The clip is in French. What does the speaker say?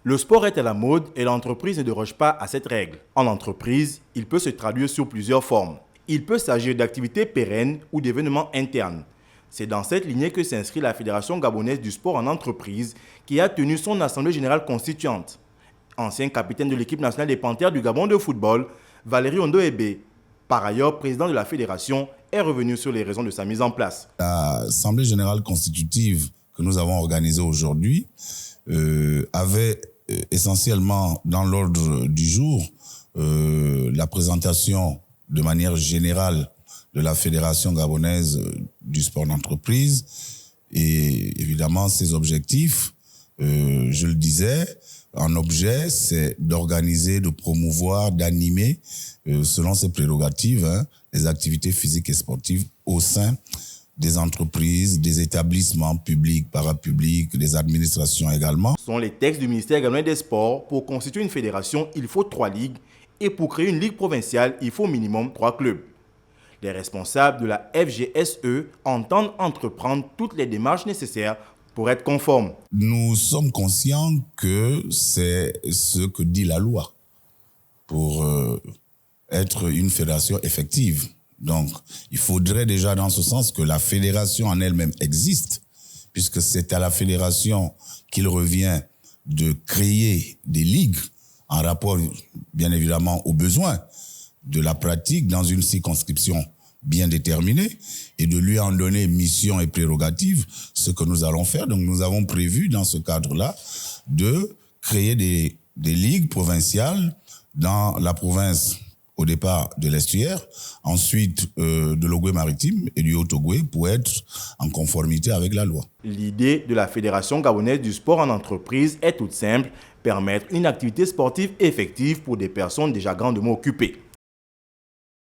Le sport est à la mode et l'entreprise ne déroge pas à cette règle. En entreprise, il peut se traduire sous plusieurs formes. Il peut s'agir d'activités pérennes ou d'événements internes. C'est dans cette lignée que s'inscrit la Fédération gabonaise du sport en entreprise qui a tenu son assemblée générale constituante. Ancien capitaine de l'équipe nationale des Panthères du Gabon de football, Valérie Ondoébé, par ailleurs président de la fédération, est revenu sur les raisons de sa mise en place. L'assemblée générale constitutive que nous avons organisée aujourd'hui avait essentiellement dans l'ordre du jour la présentation de manière générale de la Fédération gabonaise du sport d'entreprise et évidemment ses objectifs. Je le disais, en objet, c'est d'organiser, de promouvoir, d'animer, selon ses prérogatives, les activités physiques et sportives au sein des entreprises, des établissements publics, parapublics, des administrations également. Ce sont les textes du ministère gabonais des Sports. Pour constituer une fédération, il faut 3 ligues et pour créer une ligue provinciale, il faut au minimum 3 clubs. Les responsables de la FGSE entendent entreprendre toutes les démarches nécessaires pour être conformes. Nous sommes conscients que c'est ce que dit la loi pour être une fédération effective. Donc, il faudrait déjà dans ce sens que la fédération en elle-même existe, puisque c'est à la fédération qu'il revient de créer des ligues en rapport, bien évidemment, aux besoins de la pratique dans une circonscription bien déterminée et de lui en donner mission et prérogative, ce que nous allons faire. Donc, nous avons prévu dans ce cadre-là de créer des ligues provinciales dans la province au départ de l'Estuaire, ensuite de l'Ogooué-Maritime et du Haut-Ogooué pour être en conformité avec la loi. L'idée de la Fédération gabonaise du sport en entreprise est toute simple, permettre une activité sportive effective pour des personnes déjà grandement occupées.